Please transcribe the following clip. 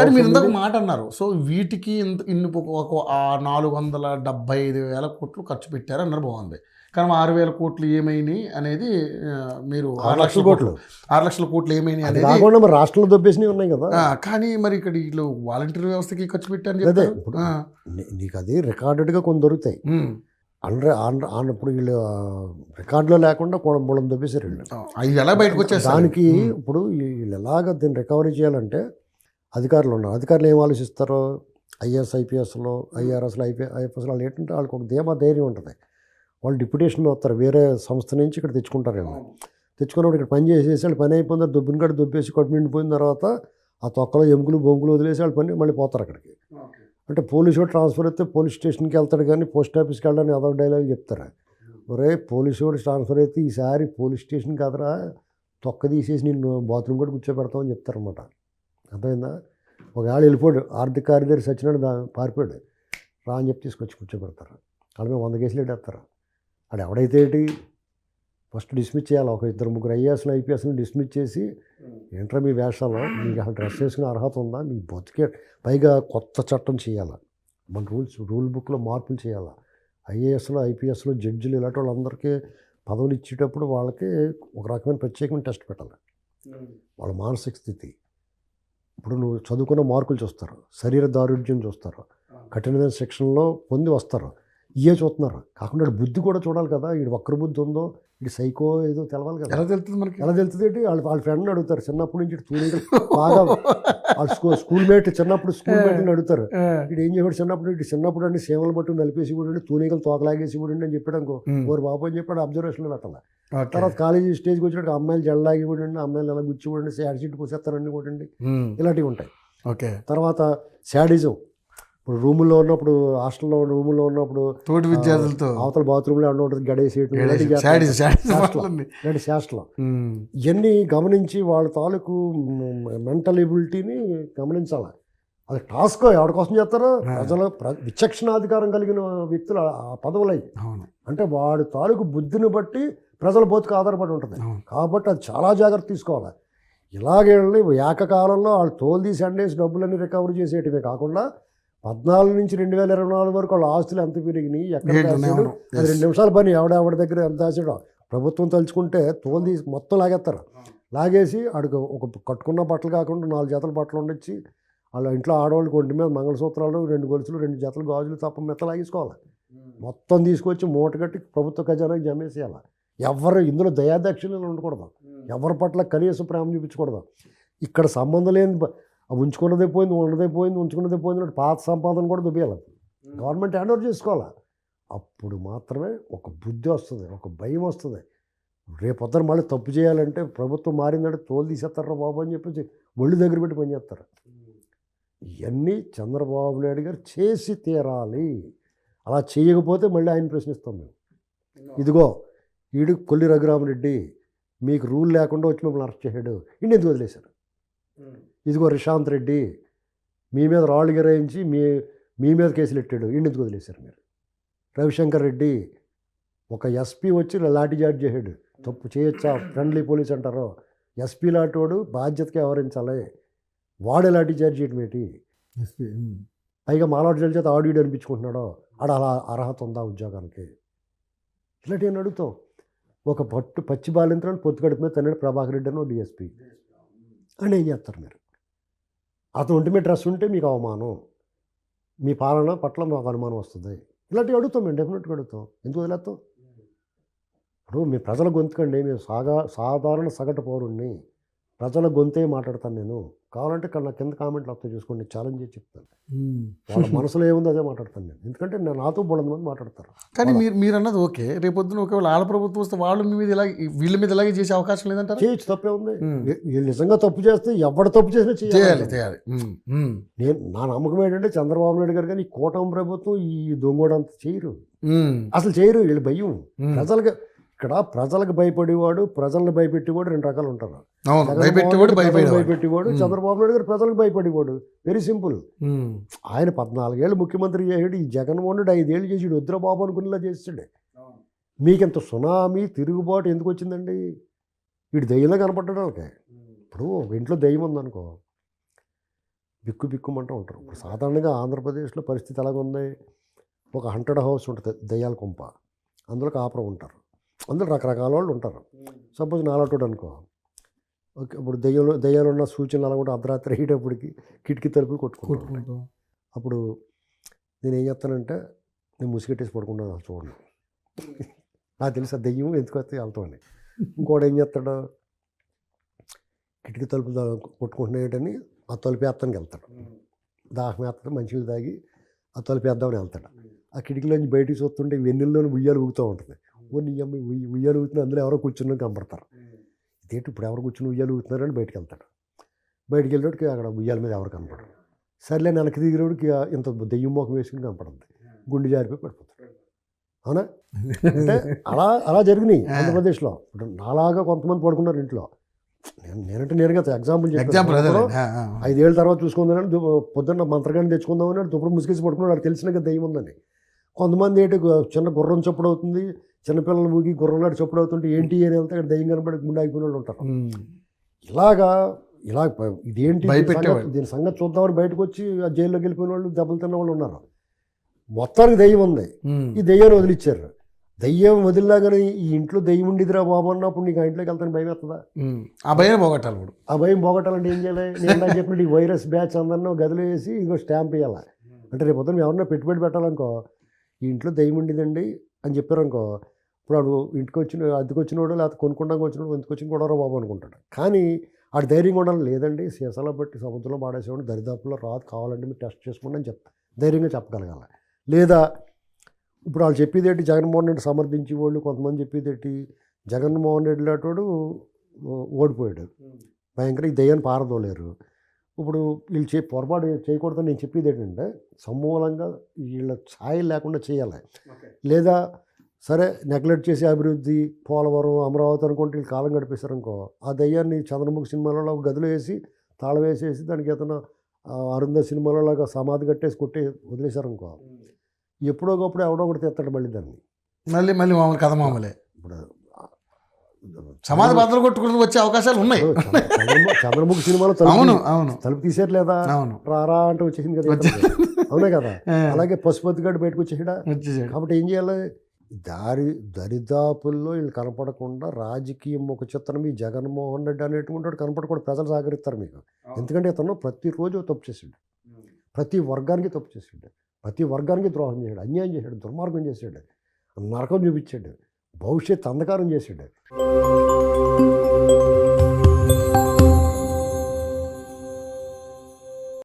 కానీ మీరు ఇందాక మాట అన్నారు. సో వీటికి ఇన్ని ఒక 475,000 కోట్లు ఖర్చు పెట్టారు అన్నారు, బాగుంది. కానీ 6,000 కోట్లు ఏమైనాయి అనేది మీరు 6,00,000 కోట్లు 6,00,000 కోట్లు ఏమైనాయి అది అనేది. కాకుండా మరి రాష్ట్రంలో దొబ్బేసినవి ఉన్నాయి కదా. కానీ మరి ఇక్కడ వీళ్ళు వాలంటీర్ వ్యవస్థకి ఖర్చు పెట్టారని అదే చెప్తారు. ఇప్పుడు నీకు అది రికార్డెడ్గా కొన్ని దొరుకుతాయి. ఇప్పుడు వీళ్ళు రికార్డులో లేకుండా బుడం దొబ్బేసారు వీళ్ళు. అవి ఎలా బయటకు వచ్చేస్తారు? దానికి ఇప్పుడు వీళ్ళు ఎలాగ దీన్ని రికవరీ చేయాలంటే అధికారులు ఉన్నారు. అధికారులు ఏం ఆలోచిస్తారో ఐఏఎస్ ఐపీఎస్లో ఐఆర్ఎస్లో ఐపీఎస్లో వాళ్ళు ఏంటంటే వాళ్ళకి ఒక ధైర్యం ఉంటుంది. వాళ్ళు డిప్యుటేషన్ మీద వస్తారు, వేరే సంస్థ నుంచి ఇక్కడ తెచ్చుకుంటారు. వీళ్ళు తెచ్చుకున్నప్పుడు ఇక్కడ పని చేసేసి వాళ్ళు పని అయిపోయిన తర్వాత దుబ్బిన కాడ దుబ్బేసి కడుపు నిండిపోయిన తర్వాత ఆ తొక్కలో ఎముకలు బొంగులు వదిలేసి వాళ్ళు పని మళ్ళీ పోతారు అక్కడికి. అంటే పోలీసు ట్రాన్స్ఫర్ అయితే పోలీస్ స్టేషన్కి వెళ్తాడు కానీ పోస్ట్ ఆఫీస్కి వెళ్ళడానికి అదొక డైలాగ్ చెప్తారు. ఒరే పోలీసు వాడు ట్రాన్స్ఫర్ అయితే ఈసారి పోలీస్ స్టేషన్ కాదరా తొక్క తీసేసి నిన్ను బాత్రూమ్ కూడా కూర్చోబెడతామని చెప్తారనమాట. అర్థమైందా? ఒకవేళ వెళ్ళిపోయాడు ఆర్థిక కార్యదర్శి సచ్చినాడు పారిపోయాడు రా అని చెప్పి తీసుకొచ్చి కూర్చోబెడతారు. వాళ్ళ మీద 100 కేసులు పెట్టేస్తారు. అది ఎవడైతే ఏంటి ఫస్ట్ డిస్మిస్ చేయాలి. ఒక 2-3 ఐఏఎస్లు ఐపీఎస్ని డిస్మిస్ చేసి ఏంట్రా మీ వేషాలు, మీకు అసలు డ్రెస్ వేసుకునే అర్హత ఉందా, మీ బతికే పైగా కొత్త చట్టం చేయాలి, మన రూల్ బుక్లో మార్పులు చేయాలి. ఐఏఎస్లు ఐపీఎస్లు జడ్జిలు ఇలాంటి వాళ్ళందరికీ పదవులు ఇచ్చేటప్పుడు వాళ్ళకి ఒక రకమైన ప్రత్యేకమైన టెస్ట్ పెట్టాలి. వాళ్ళ మానసిక స్థితి, ఇప్పుడు నువ్వు చదువుకున్న మార్కులు చూస్తారు, శరీర దారుఢ్యం చూస్తారు, కఠినమైన శిక్షణలో పొంది వస్తారు, ఇవే చూస్తున్నారు. కాకుండా బుద్ధి కూడా చూడాలి కదా. వీడు వక్ర బుద్ధి ఉందో వీడు సైకో ఏదో తెలవాలి కదా. ఎలా తెలుస్తుంది మనకి? ఎలా తెలుస్తుంది ఏంటి? వాళ్ళ ఫ్రెండ్ని అడుగుతారు చిన్నప్పటి నుంచి తూనీగలు బాగా వాళ్ళ స్కూల్ మేట్ చిన్నప్పుడు స్కూల్ మేట్ని అడుగుతారు. వీడు ఏం చెప్పాడు చిన్నప్పుడు అండి సేవలు పట్టు నలిపేసి కూడా తూనీగలు తోకలాగేసి కూడా అని చెప్పాడు అనుకో, ఓరు బాబు అని చెప్పాడు అబ్జర్వేషన్లో పెట్టాలి. తర్వాత కాలేజీ స్టేజ్కి వచ్చినట్టు అమ్మాయిలు జల్లాగి కూడా అమ్మాయిలు ఎలా గుచ్చి కూడా యాడ్ షీట్ పోసేస్తారండి కూడా ఇలాంటివి ఉంటాయి. తర్వాత శాడిజం, ఇప్పుడు రూముల్లో ఉన్నప్పుడు హాస్టల్లో రూముల్లో ఉన్నప్పుడు తోటి విద్యార్థులతో అవతల బాత్రూంలో ఉంటుంది గడేసేయటం శాస్త్రం ఇవన్నీ గమనించి వాళ్ళ తాలూకు మెంటల్ ఎబిలిటీని గమనించాలి. అది టాస్క్ ఎవరి కోసం చేస్తారో ప్రజల విచక్షణాధికారం కలిగిన వ్యక్తులు ఆ పదవులు అయ్యి. అంటే వాడి తాలూకు బుద్ధిని బట్టి ప్రజల బతుకు ఆధారపడి ఉంటుంది. కాబట్టి అది చాలా జాగ్రత్త తీసుకోవాలి. ఇలాగే ఏకకాలంలో వాళ్ళు తోలు తీసి అండేసి డబ్బులన్నీ రికవరీ చేసేయటమే కాకుండా 14 నుంచి 2024 వరకు వాళ్ళ ఆస్తులు ఎంత పెరిగినాయి, ఎక్కడ దాచాడు, అది 2 నిమిషాల పని ఎవడెవడి దగ్గర ఎంత దాచాడో ప్రభుత్వం తలుచుకుంటే తోలు తీసి మొత్తం లాగేస్తారు. లాగేసి ఆడికి ఒక కట్టుకున్న బట్టలు కాకుండా 4 జతల బట్టలు ఉండొచ్చి వాళ్ళ ఇంట్లో ఆడవాళ్ళకి ఒంటి మీద మంగళసూత్రాలు 2 గొలుసులు 2 జతలు గాజులు తప్ప మెత్త లాగేసుకోవాలి. మొత్తం తీసుకొచ్చి మూట కట్టి ప్రభుత్వ ఖజానాకి జమేసేయాలి. ఎవరు ఇందులో దయాదాక్షిణ్యాలు ఉండకూడదు, ఎవరి పట్ల కనీసం ప్రేమ చూపించకూడదు. ఇక్కడ సంబంధం లేని ఉంచుకున్నదే పోయింది ఉంచుకున్నదే పోయింది పాత సంపాదన కూడా దుబ్బేయాలి. గవర్నమెంట్ హ్యాండ్ ఓవర్ చేసుకోవాలి. అప్పుడు మాత్రమే ఒక బుద్ధి వస్తుంది, ఒక భయం వస్తుంది. రేపొద్దున మళ్ళీ తప్పు చేయాలంటే ప్రభుత్వం మారిందంటే తోలు తీసేస్తారా బాబు అని చెప్పేసి ఒళ్ళు దగ్గర పెట్టి పనిచేస్తారు. ఇవన్నీ చంద్రబాబు నాయుడు గారు చేసి తీరాలి. అలా చేయకపోతే మళ్ళీ ఆయన ప్రశ్నిస్తాం మేము. ఇదిగో వీడు కొల్లి రఘురామరెడ్డి మీకు రూల్ లేకుండా వచ్చి మిమ్మల్ని అరెస్ట్ చేశాడు, ఇండి ఎందుకు వదిలేశారు. ఇదిగో రిషాంత్ రెడ్డి మీ మీద రాళ్ళు గిరాయించి మీ మీద కేసులు పెట్టాడు, ఇండెందుకు వదిలేశారు మీరు. రవిశంకర్ రెడ్డి ఒక ఎస్పీ వచ్చి లాఠీ చార్జ్ చేశాడు, తప్పు చేయొచ్చా, ఫ్రెండ్లీ పోలీస్ అంటారో, ఎస్పీ లాంటి వాడు బాధ్యతగా వ్యవహరించాలి, వాడే లాఠీ చార్జ్ చేయడం ఏంటి. పైగా మాలాటి చేత ఆడియో అనిపించుకుంటున్నాడో ఆడ అలా అర్హత ఉందా ఉద్యోగానికి, ఇలాంటివి అడుగుతాం. ఒక పచ్చి బాలింత్రాన్ని పొత్తు గడిపి మీద తన్నాడు ప్రభాకర్ రెడ్డి అని డిఎస్పీ అని ఏం చేస్తారు మీరు. అతను ఒంటి మీద డ్రెస్ ఉంటే మీకు అవమానం, మీ పాలన పట్ల మాకు అనుమానం వస్తుంది. ఇలాంటివి అడుగుతాం మేము, డెఫినెట్గా అడుగుతాం. ఎందుకు వదిలేస్తాం? ఇప్పుడు మీ ప్రజల గొంతుకండి, మేము సాధారణ సగటు పౌరుణ్ణి, ప్రజల గొంతే మాట్లాడతాను నేను. కావాలంటే నా కింద కామెంట్లు వస్తాయి చూసుకోండి, ఛాలెంజ్ చేసి చెప్తాను. వాళ్ళ మనసులో ఏముందో అదే మాట్లాడతాను నేను, ఎందుకంటే నేను నాతో బోళ్ళ మంది మాట్లాడతారు. కానీ మీరు అన్నది ఓకే, రేపొద్దున ఒకవేళ వాళ్ళ ప్రభుత్వం వస్తే వాళ్ళు మీ మీద ఇలాగే వీళ్ళ మీద ఇలాగే చేసే అవకాశం లేదంటారు. చేయొచ్చు, తప్పే ఉంది. వీళ్ళు నిజంగా తప్పు చేస్తే ఎవడు తప్పు చేసినా చేయాలి. నేను నా నమ్మకం ఏంటంటే చంద్రబాబు నాయుడు గారు కానీ ఈ కూటమి ప్రభుత్వం ఈ దొంగోడంతా చేయరు, అసలు చేయరు. వీళ్ళు భయం ప్రజలకు. ఇక్కడ ప్రజలకు భయపడేవాడు, ప్రజలను భయపెట్టేవాడు 2 రకాలు ఉంటారు. భయపెట్టేవాడు చంద్రబాబు నాయుడు గారు ప్రజలకు భయపడేవాడు. Very simple. ఆయన 14 ఏళ్ళు ముఖ్యమంత్రి చేసాడు, ఈ జగన్మోహన్ రెడ్డి 5 ఏళ్ళు చేసాడు, వద్దురబాబు అనుకునేలా చేసాడు. మీకింత సునామీ తిరుగుబాటు ఎందుకు వచ్చిందండి? వీడు దయ్యంలో కనపడ్డాడు వాళ్ళకి. ఇప్పుడు ఇంట్లో దయ్యం ఉందనుకో, బిక్కుమంటూ ఉంటారు. ఇప్పుడు సాధారణంగా ఆంధ్రప్రదేశ్లో పరిస్థితి ఎలాగుంది, ఒక హంటెడ్ హౌస్ ఉంటుంది, దయ్యాల కుంప, అందులో కాపురం ఉంటారు, అందులో రకరకాల వాళ్ళు ఉంటారు. సపోజ్ నాలటోడు అనుకో, ఓకే, ఇప్పుడు దయ్యాలు ఉన్న సూచనలు అలా కూడా అర్ధరాత్రి అయ్యేటప్పటికి కిటికీ తలుపులు కొట్టుకుంటాం. అప్పుడు నేను ఏం చేస్తానంటే, నేను ముసిగెట్టేసి పడుకుంటాను, అసలు చూడండి. నాకు తెలుసు ఆ దెయ్యం ఎందుకు వస్తే వెళ్తామని. ఇంకోటి ఏం చేస్తాడు, కిటికీ తలుపులు కొట్టుకుంటున్నాయని ఆ తలుపు వేస్తానికి వెళ్తాడు, దాహం వేస్తాడు, మంచిగా తాగి ఆ తలుపు వేద్దామని వెళ్తాడు. ఆ కిటికీలోంచి బయటికి చూస్తుంటే వెన్నెల్లోని ఉయ్యాలు ఊగుతూ ఉంటుంది. నీ అమ్మ ఉయ్యాలు ఊగుతుంది, అందులో ఎవరో కూర్చుని కనపడతారు. ఇదేంటి ఇప్పుడు ఎవరు కూర్చుని ఉయ్యాలు ఊగుతున్నారని బయటికి వెళ్తాడు. బయటికి వెళ్ళేటికి అక్కడ ఉయ్యాల మీద ఎవరు కనపడరు. సర్లే వెనక్కి దిగినోడికి ఇంత దెయ్యం మోకం వేసుకుని కనపడుతుంది, గుండె జారిపోయి పడిపోతాడు. అవునా? అంటే అలా జరిగినాయి ఆంధ్రప్రదేశ్లో. ఇప్పుడు నాలాగా కొంతమంది పడుకున్నారు ఇంట్లో. నేనంటే నేరుగా ఎగ్జాంపుల్ 5 ఏళ్ళ తర్వాత చూసుకుందామని పొద్దున్న మంత్రగాన్ని తెచ్చుకుందామని దుప్పుడు ముసుగేసి పడుకున్నాడు, వాడు తెలిసినాక దెయ్యం ఉందని. కొంతమంది ఏంటి చిన్న గుర్రం చప్పుడు అవుతుంది, చిన్నపిల్లలు ఊగి గుర్రంలాంటి చప్పుడు అవుతుంటే ఏంటి అని వెళ్తే అక్కడ దెయ్యం కనబడి గుండె ఆగిపోయిన వాళ్ళు ఉంటారు. ఇలా ఇదేంటి దీని సంగతి చూద్దామని బయటకు వచ్చి ఆ జైల్లోకి వెళ్ళిపోయిన వాళ్ళు, దెబ్బలు తిన్న వాళ్ళు ఉన్నారు. మొత్తానికి దెయ్యం ఉంది, ఈ దెయ్యాన్ని వదిలిచ్చారు. దెయ్యం వదిలిలాగానే ఈ ఇంట్లో దెయ్యం ఉండిదిరా బాబు అన్నప్పుడు నీకు ఆ ఇంట్లోకి వెళ్తాను భయం వేస్తుందా? ఆ భయం పోగొట్టాలి. ఇప్పుడు ఆ భయం పోగొట్టాలంటే ఏం చేయాలి? నేను చెప్పినట్టు ఈ వైరస్ బ్యాచ్ అందరినీ గదిలో వేసి ఇంకో స్టాంప్ వేయాలి. అంటే రేపు పొద్దున ఎవరన్నా పెట్టుబడి పెట్టాలనుకో, ఈ ఇంట్లో దెయ్యం ఉండిదండి అని చెప్పారనుకో, ఇప్పుడు వాడు ఇంటికి అద్దెకి వచ్చినోడు లేకపోతే కొనుక్కోడానికి వచ్చినోడు ఎందుకు వచ్చిన కూడా బాబు అనుకుంటాడు. కానీ ఆడు ధైర్యంగా ఉండాలి. లేదండి, సీసాలో బట్టి సముద్రంలో పాడేసేవాడు దరిదాపుల్లో రాదు, కావాలంటే మీరు టెస్ట్ చేసుకోండి అని ధైర్యంగా చెప్పగలగాలి. లేదా ఇప్పుడు వాళ్ళు చెప్పేది ఏంటి, జగన్మోహన్ రెడ్డి సమర్థించి వాళ్ళు కొంతమంది చెప్పేది ఏంటి, జగన్మోహన్ రెడ్డి లాంటి ఓడిపోయాడు, భయంకర ఈ దయ్యాన్ని పారదోలేరు. ఇప్పుడు వీళ్ళు పొరపాటు చేయకూడదని నేను చెప్పేది ఏంటంటే, సమూలంగా వీళ్ళ ఛాయలు లేకుండా చేయాలి. లేదా సరే నెగ్లెక్ట్ చేసి అభివృద్ధి, పోలవరం, అమరావతి అనుకుంటే వీళ్ళు కాలం గడిపేశారనుకో, ఆ దయ్యాన్ని చంద్రముఖి సినిమాలలో గదిలో వేసి తాళం వేసేసి దానికి ఏదైనా అరుంధ సినిమాలలాగా సమాధి కట్టేసి కొట్టి వదిలేశారనుకో, ఎప్పుడో ఒకప్పుడు ఎవడో ఒకటి తెస్తాడు మళ్ళీ దాన్ని. మళ్ళీ మామూలు కథ మామూలే. ఇప్పుడు సమాధి బద్దలు కొట్టుకుని వచ్చే అవకాశాలు ఉన్నాయి. చంద్రముఖి సినిమాలో తలుపు తీసేరు లేదా, రారా అంటే వచ్చేసింది కదా, అవునే కదా. అలాగే పశుపతి గడ్డ బయటకు వచ్చేసాడా. కాబట్టి ఏం చేయాలి, దరిదాపుల్లో వీళ్ళు కనపడకుండా రాజకీయం ఒక చిత్రం ఈ జగన్మోహన్ రెడ్డి అనేటువంటి కనపడకూడదు, ప్రజలు సహకరిస్తారు మీకు. ఎందుకంటే ఇతను ప్రతిరోజు తప్పు చేసాడు, ప్రతి వర్గానికి తప్పు చేసాడు, ప్రతి వర్గానికి ద్రోహం చేశాడు, అన్యాయం చేశాడు, దుర్మార్గం చేశాడు, నరకం చూపించాడు, భవిష్యత్ అంధకారం చేశాడు.